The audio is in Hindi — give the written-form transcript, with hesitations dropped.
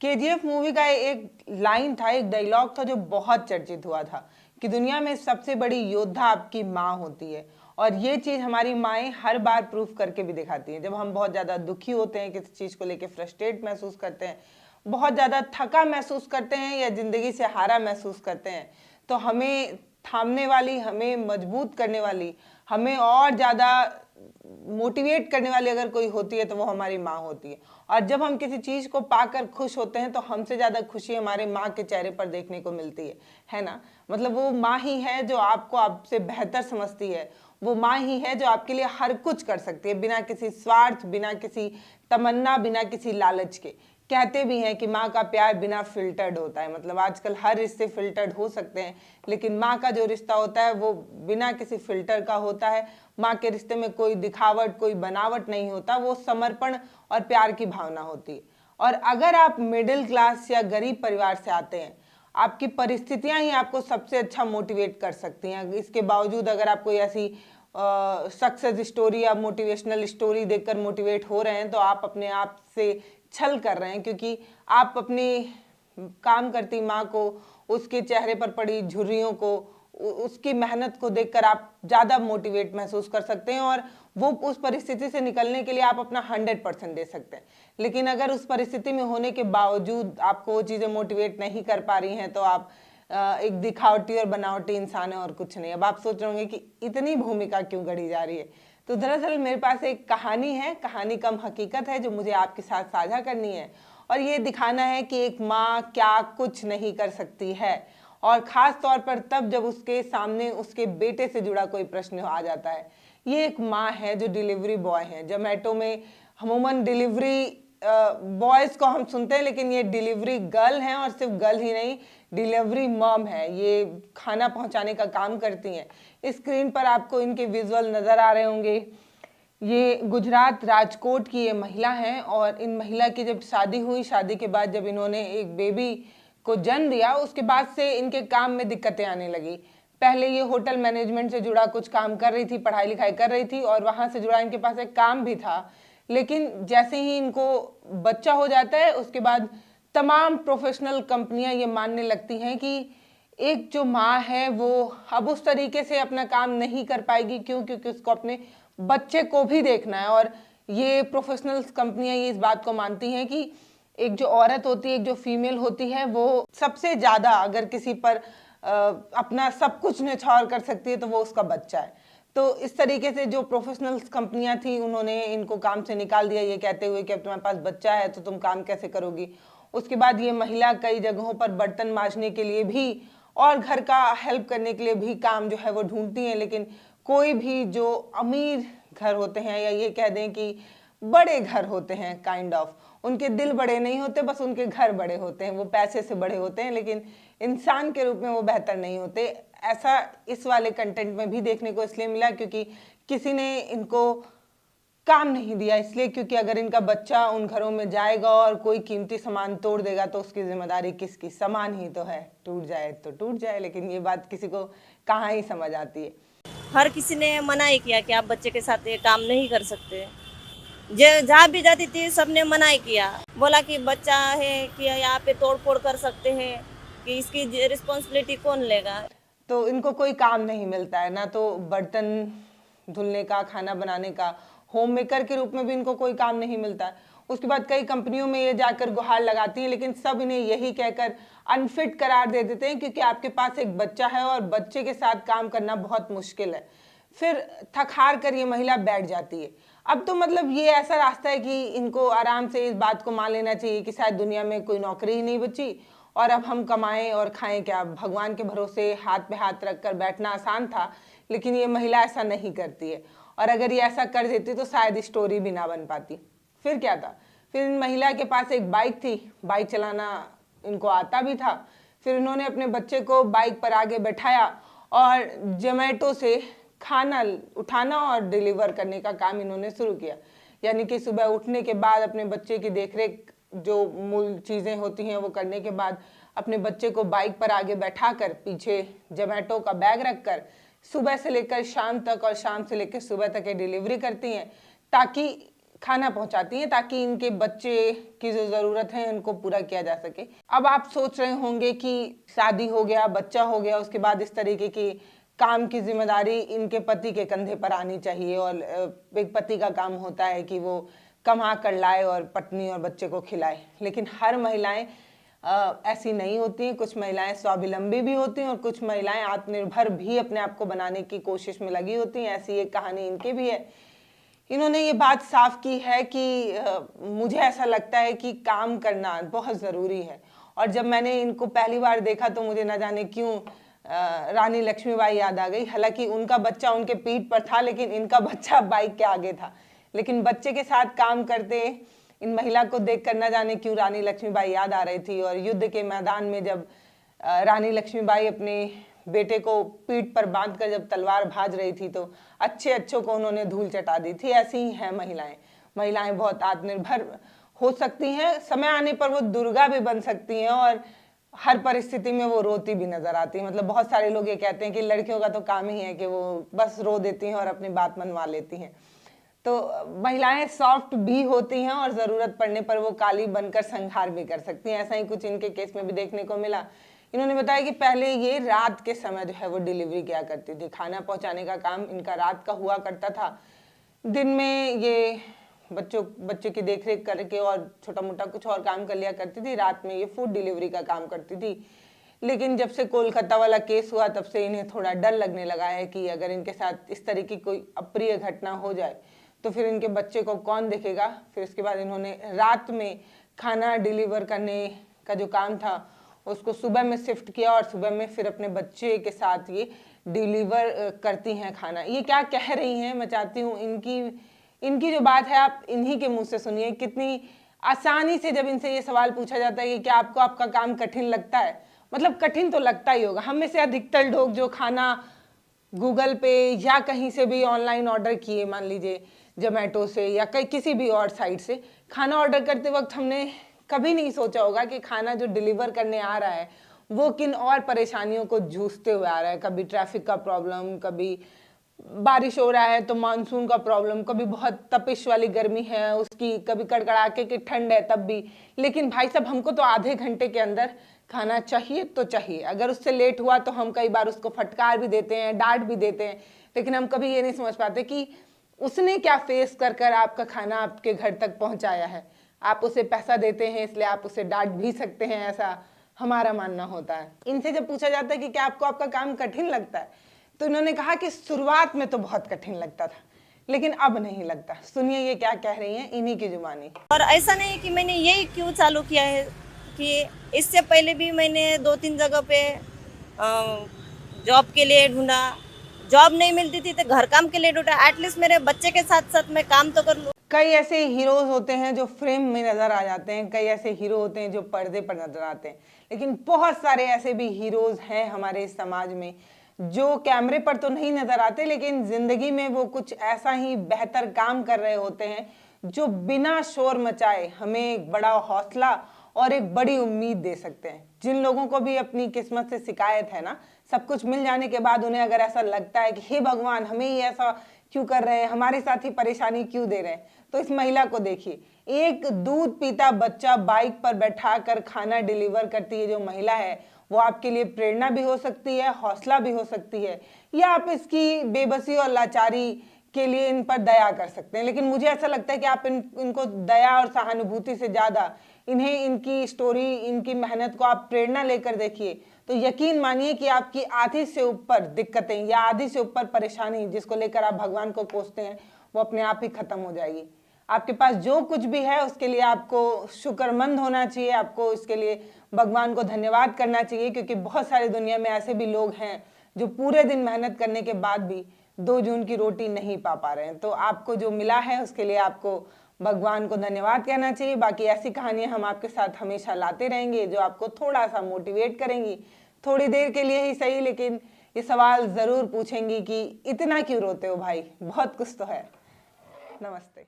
केजीएफ मूवी का एक लाइन था, एक डायलॉग था जो बहुत चर्चित हुआ था कि दुनिया में सबसे बड़ी योद्धा आपकी माँ होती है। और ये चीज़ हमारी माएँ हर बार प्रूफ करके भी दिखाती हैं। जब हम बहुत ज़्यादा दुखी होते हैं, किसी चीज़ को लेके फ्रस्ट्रेट महसूस करते हैं, बहुत ज़्यादा थका महसूस करते हैं या ज़िंदगी से हारा महसूस करते हैं, तो हमें थामने वाली, हमें मजबूत करने वाली, हमें और ज़्यादा मोटिवेट करने वाली अगर कोई होती है तो वो हमारी माँ होती है। और जब हम किसी चीज़ को पाकर खुश होते हैं तो हमसे ज़्यादा खुशी हमारे माँ के चेहरे पर देखने को मिलती है ना। मतलब वो माँ ही है जो आपको आपसे बेहतर समझती है, वो माँ ही है जो आपके लिए हर कुछ कर सकती है, बिना किसी स्वार्थ, बिना किसी तमन्ना, बिना किसी लालच के। कहते भी हैं कि माँ का प्यार बिना फिल्टर्ड होता है। मतलब आजकल हर रिश्ते फिल्टर्ड हो सकते हैं, लेकिन माँ का जो रिश्ता होता है वो बिना किसी फिल्टर का होता है। माँ के रिश्ते में कोई दिखावट, कोई बनावट नहीं होता, वो समर्पण और प्यार की भावना होती है। और अगर आप मिडिल क्लास या गरीब परिवार से आते हैं, आपकी परिस्थितियां ही आपको सबसे अच्छा मोटिवेट कर सकती हैं। इसके बावजूद अगर आप कोई ऐसी सक्सेस स्टोरी या मोटिवेशनल स्टोरी देखकर मोटिवेट हो रहे हैं तो आप अपने आप से छल कर रहे हैं, क्योंकि आप अपनी काम करती माँ को, उसके चेहरे पर पड़ी झुर्रियों को, उसकी मेहनत को देखकर आप ज़्यादा मोटिवेट महसूस कर सकते हैं और वो उस परिस्थिति से निकलने के लिए आप अपना 100% दे सकते हैं। लेकिन अगर उस परिस्थिति में होने के बावजूद आपको वो चीज़ें मोटिवेट नहीं कर पा रही हैं तो आप एक दिखावटी और बनावटी इंसान है और कुछ नहीं। अब आप सोच रहे होंगे कि इतनी भूमिका क्यों गढ़ी जा रही है। तो दरअसल मेरे पास एक कहानी है, कहानी कम हकीकत है, जो मुझे आपके साथ साझा करनी है और ये दिखाना है कि एक माँ क्या कुछ नहीं कर सकती है। और ख़ास तौर पर तब जब उसके सामने उसके बेटे से जुड़ा कोई प्रश्न आ जाता है। ये एक माँ है जो डिलीवरी बॉय है। जोमेटो में अमूमन डिलीवरी बॉयज़ को हम सुनते हैं, लेकिन ये डिलीवरी गर्ल हैं और सिर्फ गर्ल ही नहीं, डिलीवरी मॉम है। ये खाना पहुंचाने का काम करती हैं। स्क्रीन पर आपको इनके विजुअल नज़र आ रहे होंगे। ये गुजरात राजकोट की ये महिला हैं और इन महिला की जब शादी हुई, शादी के बाद जब इन्होंने एक बेबी को जन्म दिया, उसके बाद से इनके काम में दिक्कतें आने लगी। पहले ये होटल मैनेजमेंट से जुड़ा कुछ काम कर रही थी, पढ़ाई लिखाई कर रही थी और वहाँ से जुड़ा इनके पास एक काम भी था। लेकिन जैसे ही इनको बच्चा हो जाता है उसके बाद तमाम प्रोफेशनल कंपनियां ये मानने लगती हैं कि एक जो माँ है वो अब उस तरीके से अपना काम नहीं कर पाएगी। क्यों? क्योंकि उसको अपने बच्चे को भी देखना है। और ये प्रोफेशनल कंपनियां ये इस बात को मानती हैं कि एक जो औरत होती है, एक जो फीमेल होती है, वो सबसे ज़्यादा अगर किसी पर अपना सब कुछ न्यौछावर कर सकती है तो वो उसका बच्चा है। तो इस तरीके से जो प्रोफेशनल कंपनियां थी उन्होंने इनको काम से निकाल दिया, ये कहते हुए कि अब तुम्हारे पास बच्चा है तो तुम काम कैसे करोगी। उसके बाद ये महिला कई जगहों पर बर्तन मांजने के लिए भी और घर का हेल्प करने के लिए भी काम जो है वो ढूंढती हैं। लेकिन कोई भी जो अमीर घर होते हैं या ये कह दें कि बड़े घर होते हैं, काइंड ऑफ, उनके दिल बड़े नहीं होते, बस उनके घर बड़े होते हैं। वो पैसे से बड़े होते हैं लेकिन इंसान के रूप में वो बेहतर नहीं होते। ऐसा इस वाले कंटेंट में भी देखने को इसलिए मिला क्योंकि किसी ने इनको काम नहीं दिया, इसलिए क्योंकि अगर इनका बच्चा उन घरों में जाएगा और कोई कीमती सामान तोड़ देगा तो उसकी जिम्मेदारी किसकी? सामान ही तो है, टूट जाए तो टूट जाए। लेकिन ये बात किसी को कहाँ ही समझ आती है। हर किसी ने मना ही किया कि आप बच्चे के साथ ये काम नहीं कर सकते। जहाँ भी जाती थी सबने मना ही किया, बोला कि बच्चा है कि यहाँ पे तोड़ फोड़ कर सकते हैं, कि इसकी रिस्पॉन्सिबिलिटी कौन लेगा। तो इनको कोई काम नहीं मिलता है, ना तो बर्तन धुलने का, खाना बनाने का, होम मेकर के रूप में भी इनको कोई काम नहीं मिलता है। उसके बाद कई कंपनियों में ये जाकर गुहार लगाती हैं, लेकिन सब इन्हें यही कहकर अनफिट करार दे देते हैं क्योंकि आपके पास एक बच्चा है और बच्चे के साथ काम करना बहुत मुश्किल है। फिर थक हार कर ये महिला बैठ जाती है। अब तो मतलब ये ऐसा रास्ता है कि इनको आराम से इस बात को मान लेना चाहिए कि शायद दुनिया में कोई नौकरी ही नहीं बची और अब हम कमाएं और खाएं क्या। भगवान के भरोसे हाथ पे हाथ रख कर बैठना आसान था, लेकिन ये महिला ऐसा नहीं करती है। और अगर ये ऐसा कर देती तो शायद स्टोरी भी ना बन पाती। फिर क्या था? फिर इन महिला के पास एक बाइक थी, बाइक चलाना इनको आता भी था। फिर इन्होंने अपने बच्चे को बाइक पर आगे बैठाया और जोमेटो से खाना उठाना और डिलीवर करने का काम इन्होंने शुरू किया। यानी कि सुबह उठने के बाद अपने बच्चे की देखरेख, जो मूल चीज़ें होती हैं वो करने के बाद अपने बच्चे को बाइक पर आगे बैठाकर पीछे जोमेटो का बैग रखकर सुबह से लेकर शाम तक और शाम से लेकर सुबह तक ये डिलीवरी करती हैं, ताकि खाना पहुंचाती हैं ताकि इनके बच्चे की जो ज़रूरत है उनको पूरा किया जा सके। अब आप सोच रहे होंगे कि शादी हो गया, बच्चा हो गया, उसके बाद इस तरीके की काम की जिम्मेदारी इनके पति के कंधे पर आनी चाहिए, और एक पति का काम होता है कि वो कमा कर लाए और पत्नी और बच्चे को खिलाए। लेकिन हर महिलाएं ऐसी नहीं होती हैं। कुछ महिलाएं स्वावलंबी भी होती हैं और कुछ महिलाएं आत्मनिर्भर भी अपने आप को बनाने की कोशिश में लगी होती हैं। ऐसी एक कहानी इनकी भी है। इन्होंने ये बात साफ की है कि मुझे ऐसा लगता है कि काम करना बहुत ज़रूरी है। और जब मैंने इनको पहली बार देखा तो मुझे न जाने क्यों रानी लक्ष्मीबाई याद आ गई। हालांकि उनका बच्चा उनके पीठ पर था, लेकिन इनका बच्चा बाइक के आगे था। लेकिन बच्चे के साथ काम करते इन महिला को देखकर न जाने क्यों रानी लक्ष्मीबाई याद आ रही थी। और युद्ध के मैदान में जब रानी लक्ष्मीबाई अपने बेटे को पीठ पर बांधकर जब तलवार भाज रही थी तो अच्छों को उन्होंने धूल चटा दी थी। ऐसी ही हैं महिलाएं बहुत आत्मनिर्भर हो सकती हैं। समय आने पर वो दुर्गा भी बन सकती हैं और हर परिस्थिति में वो रोती भी नजर आती है। मतलब बहुत सारे लोग ये कहते हैं कि लड़कियों का तो काम ही है कि वो बस रो देती हैं और अपनी बात मनवा लेती हैं। तो महिलाएं सॉफ्ट भी होती हैं और ज़रूरत पड़ने पर वो काली बनकर संहार भी कर सकती हैं। ऐसा ही कुछ इनके केस में भी देखने को मिला। इन्होंने बताया कि पहले ये रात के समय जो है वो डिलीवरी किया करती थी। खाना पहुंचाने का काम इनका रात का हुआ करता था। दिन में ये बच्चे की देखरेख करके और छोटा मोटा कुछ और काम कर लिया करती थी। रात में ये फूड डिलीवरी का काम करती थी। लेकिन जब से कोलकाता वाला केस हुआ तब से इन्हें थोड़ा डर लगने लगा है कि अगर इनके साथ इस तरह की कोई अप्रिय घटना हो जाए तो फिर इनके बच्चे को कौन देखेगा। फिर इसके बाद इन्होंने रात में खाना डिलीवर करने का जो काम था उसको सुबह में शिफ्ट किया और सुबह में फिर अपने बच्चे के साथ ये डिलीवर करती हैं खाना। ये क्या कह रही हैं, मैं चाहती हूँ इनकी जो बात है आप इन्हीं के मुंह से सुनिए। कितनी आसानी से जब इनसे ये सवाल पूछा जाता है कि क्या आपको आपका काम कठिन लगता है, मतलब कठिन तो लगता ही होगा। हम में से अधिकतर लोग जो खाना गूगल पे या कहीं से भी ऑनलाइन ऑर्डर किए, मान लीजिए जोमेटो से या किसी भी और साइट से, खाना ऑर्डर करते वक्त हमने कभी नहीं सोचा होगा कि खाना जो डिलीवर करने आ रहा है वो किन और परेशानियों को जूझते हुए आ रहा है। कभी ट्रैफिक का प्रॉब्लम, कभी बारिश हो रहा है तो मानसून का प्रॉब्लम, कभी बहुत तपिश वाली गर्मी है उसकी, कभी कड़कड़ाके की ठंड है तब भी। लेकिन भाई साहब हमको तो आधे घंटे के अंदर खाना चाहिए तो चाहिए। अगर उससे लेट हुआ तो हम कई बार उसको फटकार भी देते हैं, डांट भी देते हैं। लेकिन हम कभी ये नहीं समझ पाते कि उसने क्या फेस कर कर आपका खाना आपके घर तक पहुंचाया है। आप उसे पैसा देते हैं इसलिए आप उसे डांट भी सकते हैं, ऐसा हमारा मानना होता है। इनसे जब पूछा जाता है कि क्या आपको आपका काम कठिन लगता है तो इन्होंने कहा कि शुरुआत में तो बहुत कठिन लगता था लेकिन अब नहीं लगता। सुनिए ये क्या कह रही हैं इन्हीं की जुबानी। और ऐसा नहीं है कि मैंने यही क्यों चालू किया है, कि इससे पहले भी मैंने 2-3 जगह पे जॉब के लिए ढूंढा। जॉब नहीं मिलती थी तो घर काम के लिए ढूंढा। एटलीस्ट मेरे बच्चे के साथ साथ मैं काम तो कर लूँ। कई ऐसे हीरोज होते हैं जो फ्रेम में नजर आ जाते हैं, कई ऐसे हीरो होते हैं जो पर्दे पर नजर आते हैं। लेकिन बहुत सारे ऐसे भी हीरोज हैं हमारे समाज में जो कैमरे पर तो नहीं नजर आते लेकिन जिंदगी में वो कुछ ऐसा ही बेहतर काम कर रहे होते हैं जो बिना शोर मचाए हमें एक बड़ा हौसला और एक बड़ी उम्मीद दे सकते हैं। जिन लोगों को भी अपनी किस्मत से शिकायत है ना, सब कुछ मिल जाने के बाद उन्हें अगर ऐसा लगता है कि हे भगवान हमें ही ऐसा क्यों कर रहे हैं, हमारे साथ ही परेशानी क्यों दे रहे हैं, तो इस महिला को देखिए। एक दूध पीता बच्चा बाइक पर बैठा कर खाना डिलीवर करती है जो महिला है, वो आपके लिए प्रेरणा भी हो सकती है, हौसला भी हो सकती है, या आप इसकी बेबसी और लाचारी के लिए इन पर दया कर सकते हैं। लेकिन मुझे ऐसा लगता है कि आप इनको दया और सहानुभूति से ज़्यादा इन्हें, इनकी स्टोरी, इनकी मेहनत को आप प्रेरणा लेकर देखिए तो यकीन मानिए कि आपकी आधी से ऊपर दिक्कतें या आधी से ऊपर परेशानी जिसको लेकर आप भगवान को कोसते हैं वो अपने आप ही खत्म हो जाएगी। आपके पास जो कुछ भी है उसके लिए आपको शुक्रमंद होना चाहिए, आपको इसके लिए भगवान को धन्यवाद करना चाहिए, क्योंकि बहुत सारी दुनिया में ऐसे भी लोग हैं जो पूरे दिन मेहनत करने के बाद भी 2 जून की रोटी नहीं पा रहे हैं। तो आपको जो मिला है उसके लिए आपको भगवान को धन्यवाद कहना चाहिए। बाकी ऐसी कहानियां हम आपके साथ हमेशा लाते रहेंगे जो आपको थोड़ा सा मोटिवेट करेंगी, थोड़ी देर के लिए ही सही, लेकिन ये सवाल ज़रूर पूछेंगी कि इतना क्यों रोते हो भाई, बहुत कुछ तो है। नमस्ते।